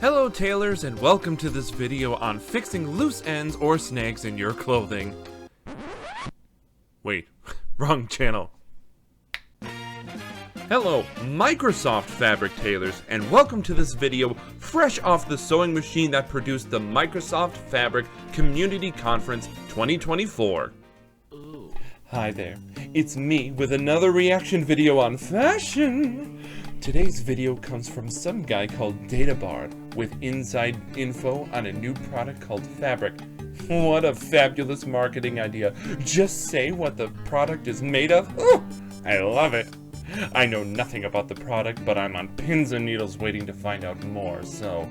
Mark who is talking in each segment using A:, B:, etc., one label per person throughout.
A: Hello tailors, and welcome to this video on fixing loose ends or snags in your clothing. Wait, wrong channel. Hello, Microsoft fabric tailors, and welcome to this video fresh off the sewing machine that produced the Microsoft Fabric Community Conference 2024. Ooh. Hi there, it's me with another reaction video on fashion. Today's video comes from some guy called Databard with inside info on a new product called Fabric. What a fabulous marketing idea. Just say what the product is made of. Ooh, I love it. I know nothing about the product, but I'm on pins and needles waiting to find out more, so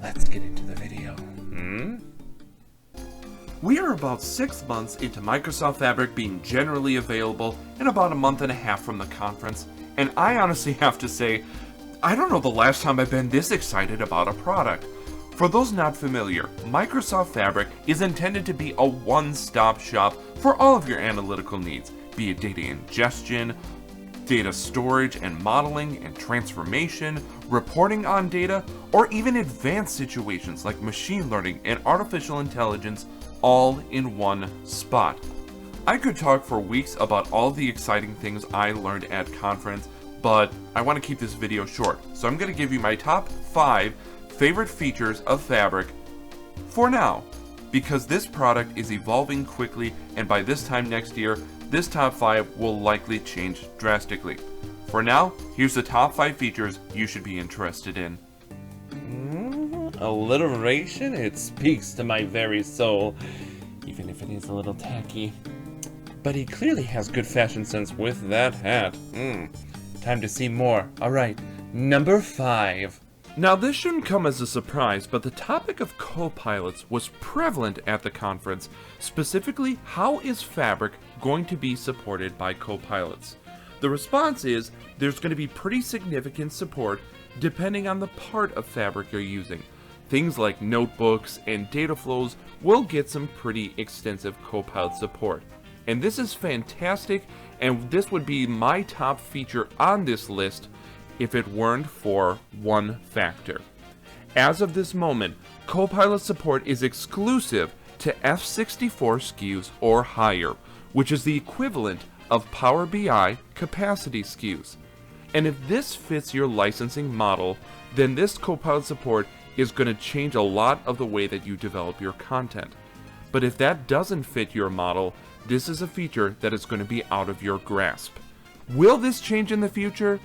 A: let's get into the video. We are about 6 months into Microsoft Fabric being generally available and about a month and a half from the conference. And I honestly have to say, I don't know the last time I've been this excited about a product. For those not familiar, Microsoft Fabric is intended to be a one-stop shop for all of your analytical needs, be it data ingestion, data storage and modeling and transformation, reporting on data, or even advanced situations like machine learning and artificial intelligence, all in one spot. I could talk for weeks about all the exciting things I learned at conference, but I want to keep this video short, so I'm going to give you my top 5 favorite features of Fabric for now, because this product is evolving quickly, and by this time next year, this top 5 will likely change drastically. For now, here's the top 5 features you should be interested in. Alliteration? It speaks to my very soul, even if it is a little tacky. But he clearly has good fashion sense with that hat. Time to see more. Alright, number 5. Now this shouldn't come as a surprise, but the topic of copilots was prevalent at the conference. Specifically, how is Fabric going to be supported by copilots? The response is, there's going to be pretty significant support depending on the part of Fabric you're using. Things like notebooks and data flows will get some pretty extensive Copilot support. And this is fantastic, and this would be my top feature on this list if it weren't for one factor. As of this moment, Copilot support is exclusive to F64 SKUs or higher, which is the equivalent of Power BI capacity SKUs. And if this fits your licensing model, then this Copilot support is going to change a lot of the way that you develop your content. But if that doesn't fit your model, this is a feature that is going to be out of your grasp. Will this change in the future?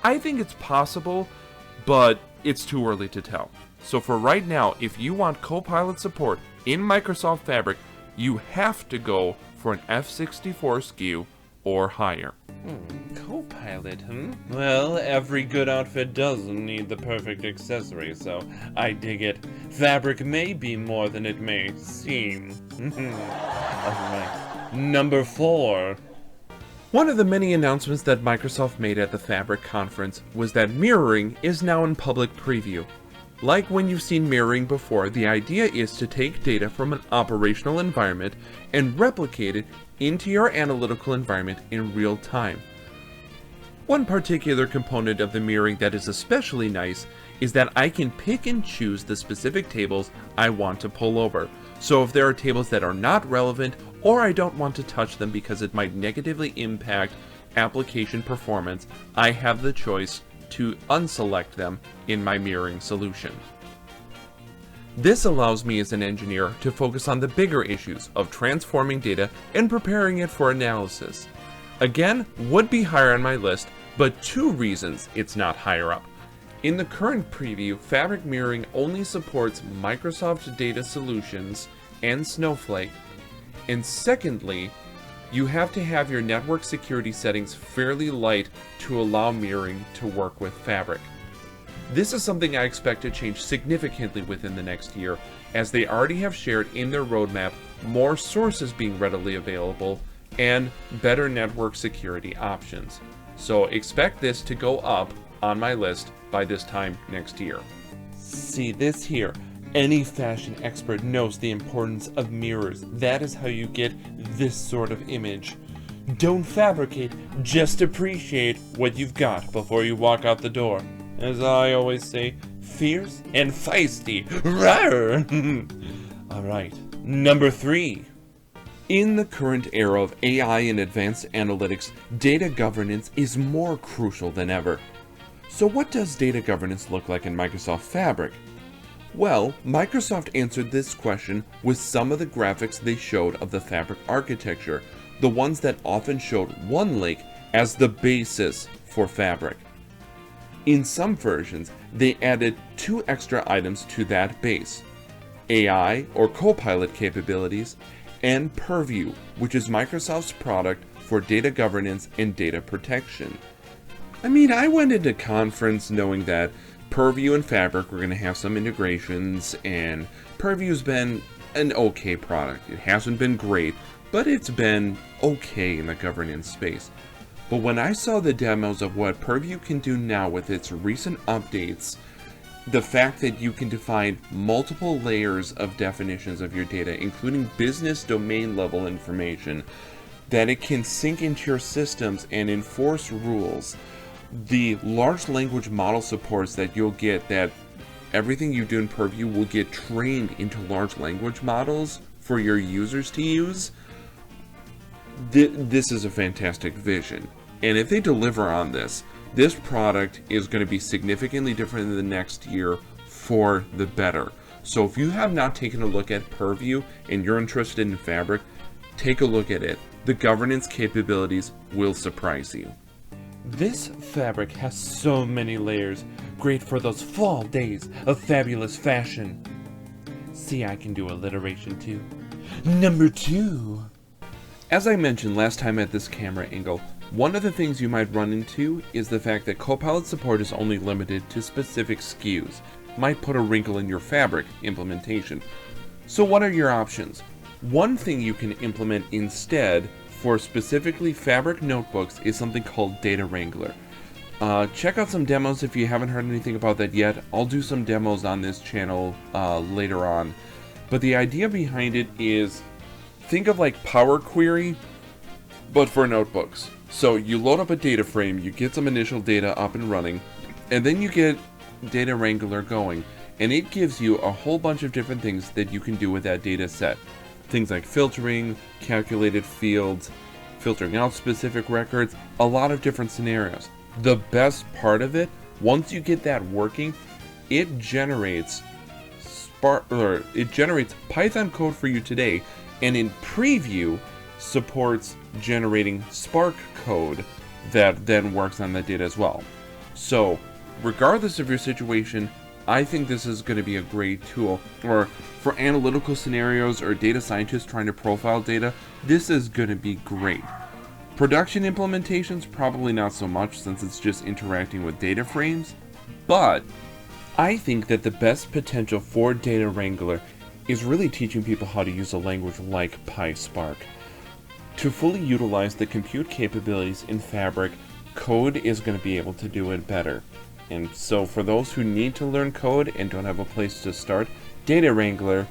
A: I think it's possible, but it's too early to tell. So for right now, if you want Copilot support in Microsoft Fabric, you have to go for an F64 SKU or higher. Copilot, Well, every good outfit doesn't need the perfect accessory, so I dig it. Fabric may be more than it may seem. Alright, number 4. One of the many announcements that Microsoft made at the Fabric conference was that mirroring is now in public preview. Like when you've seen mirroring before, the idea is to take data from an operational environment and replicate it into your analytical environment in real time. One particular component of the mirroring that is especially nice is that I can pick and choose the specific tables I want to pull over. So if there are tables that are not relevant, or I don't want to touch them because it might negatively impact application performance, I have the choice to unselect them in my mirroring solution. This allows me as an engineer to focus on the bigger issues of transforming data and preparing it for analysis. Again, would be higher on my list, but 2 reasons it's not higher up. In the current preview, Fabric mirroring only supports Microsoft Data Solutions and Snowflake. And secondly, you have to have your network security settings fairly light to allow mirroring to work with Fabric. This is something I expect to change significantly within the next year, as they already have shared in their roadmap more sources being readily available and better network security options. So expect this to go up on my list by this time next year. See this here. Any fashion expert knows the importance of mirrors. That is how you get this sort of image. Don't fabricate, just appreciate what you've got before you walk out the door. As I always say, Fierce and feisty. Rawr! Alright, number 3. In the current era of AI and advanced analytics, data governance is more crucial than ever. So what does data governance look like in Microsoft Fabric? Well, Microsoft answered this question with some of the graphics they showed of the Fabric architecture, the ones that often showed one lake as the basis for Fabric. In some versions, they added 2 extra items to that base: AI or Copilot capabilities, and Purview, which is Microsoft's product for data governance and data protection. I mean, I went into conference knowing that Purview and Fabric were going to have some integrations, and Purview's been an okay product. It hasn't been great, but it's been okay in the governance space. But when I saw the demos of what Purview can do now with its recent updates, the fact that you can define multiple layers of definitions of your data, including business domain level information, that it can sync into your systems and enforce rules, the large language model supports that you'll get, that everything you do in Purview will get trained into large language models for your users to use. This is a fantastic vision. And if they deliver on this, this product is going to be significantly different in the next year for the better. So if you have not taken a look at Purview and you're interested in Fabric, take a look at it. The governance capabilities will surprise you. This fabric has so many layers, great for those fall days of fabulous fashion. See, I can do alliteration too. Number 2. As I mentioned last time at this camera angle, one of the things you might run into is the fact that Copilot support is only limited to specific SKUs. Might put a wrinkle in your Fabric implementation. So what are your options? One thing you can implement instead for specifically Fabric notebooks is something called Data Wrangler. Check out some demos if you haven't heard anything about that yet. I'll do some demos on this channel later on. But the idea behind it is, think of like Power Query, but for notebooks. So you load up a data frame, you get some initial data up and running, and then you get Data Wrangler going, and it gives you a whole bunch of different things that you can do with that data set. Things like filtering, calculated fields, filtering out specific records, a lot of different scenarios. The best part of it, once you get that working, it generates Python code for you today, and in Preview supports generating Spark code that then works on that data as well. So regardless of your situation, I think this is going to be a great tool. Or for analytical scenarios or data scientists trying to profile data, this is going to be great. Production implementations, probably not so much since it's just interacting with data frames, but I think that the best potential for Data Wrangler is really teaching people how to use a language like PySpark. To fully utilize the compute capabilities in Fabric, code is going to be able to do it better. And so for those who need to learn code and don't have a place to start, Data Wrangler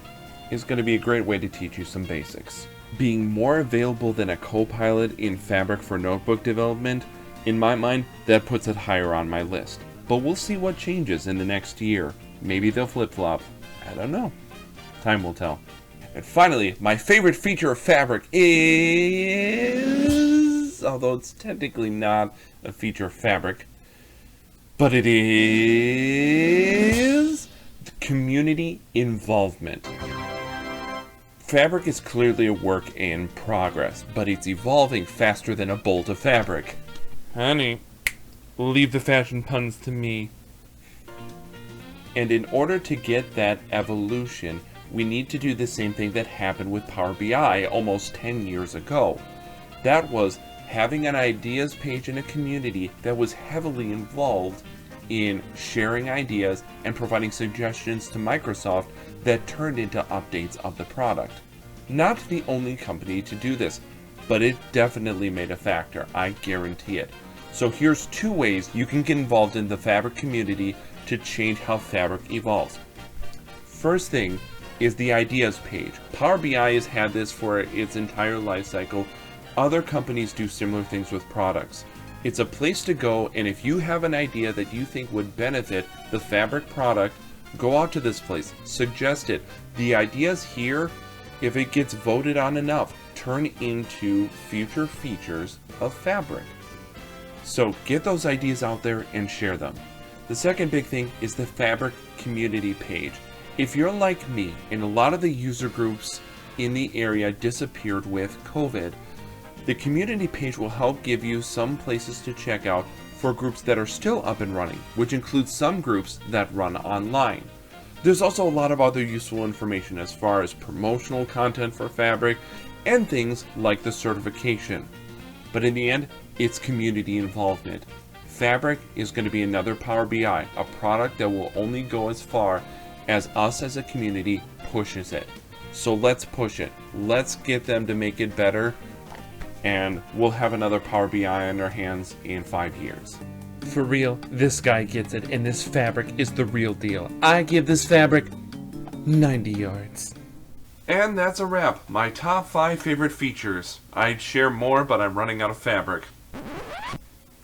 A: is going to be a great way to teach you some basics. Being more available than a Copilot in Fabric for notebook development, in my mind, that puts it higher on my list. But we'll see what changes in the next year. Maybe they'll flip-flop. I don't know. Time will tell. And finally, my favorite feature of Fabric is, although it's technically not a feature of Fabric, but it is the community involvement. Fabric is clearly a work in progress, but it's evolving faster than a bolt of fabric. Honey, leave the fashion puns to me. And in order to get that evolution, we need to do the same thing that happened with Power BI almost 10 years ago. That was having an ideas page in a community that was heavily involved in sharing ideas and providing suggestions to Microsoft that turned into updates of the product. Not the only company to do this, but it definitely made a factor, I guarantee it. So here's 2 ways you can get involved in the Fabric community to change how Fabric evolves. First thing is the ideas page. Power BI has had this for its entire life cycle. Other companies do similar things with products. It's a place to go, and if you have an idea that you think would benefit the fabric product, go out to this place, suggest it. The ideas here, if it gets voted on enough, turn into future features of fabric. So get those ideas out there and share them. The second big thing is the fabric community page. If you're like me, and a lot of the user groups in the area disappeared with COVID, the community page will help give you some places to check out for groups that are still up and running, which includes some groups that run online. There's also a lot of other useful information as far as promotional content for fabric and things like the certification. But in the end, it's community involvement. Fabric is going to be another Power BI, a product that will only go as far as us as a community pushes it. So let's push it. Let's get them to make it better, and we'll have another Power BI on our hands in 5 years. For real, this guy gets it, and this fabric is the real deal. I give this fabric 90 yards. And that's a wrap. My top 5 favorite features. I'd share more, but I'm running out of fabric.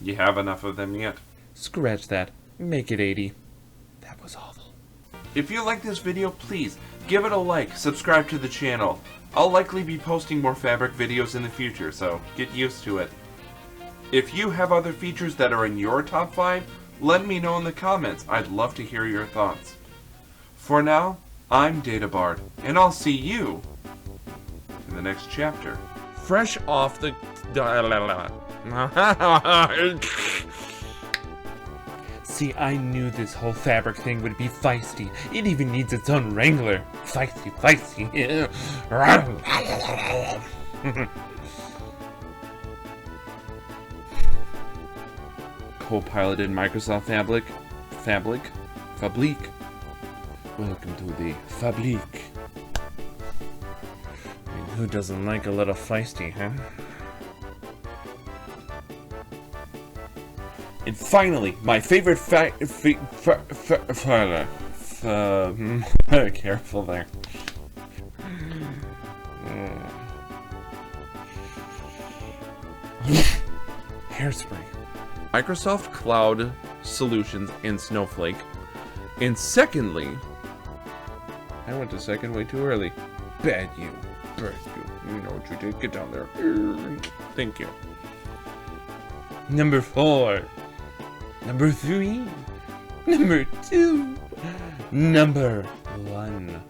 A: You have enough of them yet? Scratch that. Make it 80. That was awful. If you like this video, please give it a like, subscribe to the channel. I'll likely be posting more fabric videos in the future, so get used to it. If you have other features that are in your top 5, let me know in the comments. I'd love to hear your thoughts. For now, I'm Databard, and I'll see you in the next chapter. Fresh off the... See, I knew this whole fabric thing would be feisty. It even needs its own Wrangler. Feisty, feisty. Copilot in Microsoft Fabric. Welcome to the Fabric. I mean, who doesn't like a little feisty, huh? And finally, my favorite careful there. Hairspray. Microsoft Cloud Solutions in Snowflake. And secondly, I went to second way too early. Bad you. Bad you. You know what you did. Get down there. Thank you. Number 4. Number 3. Number 2. Number 1.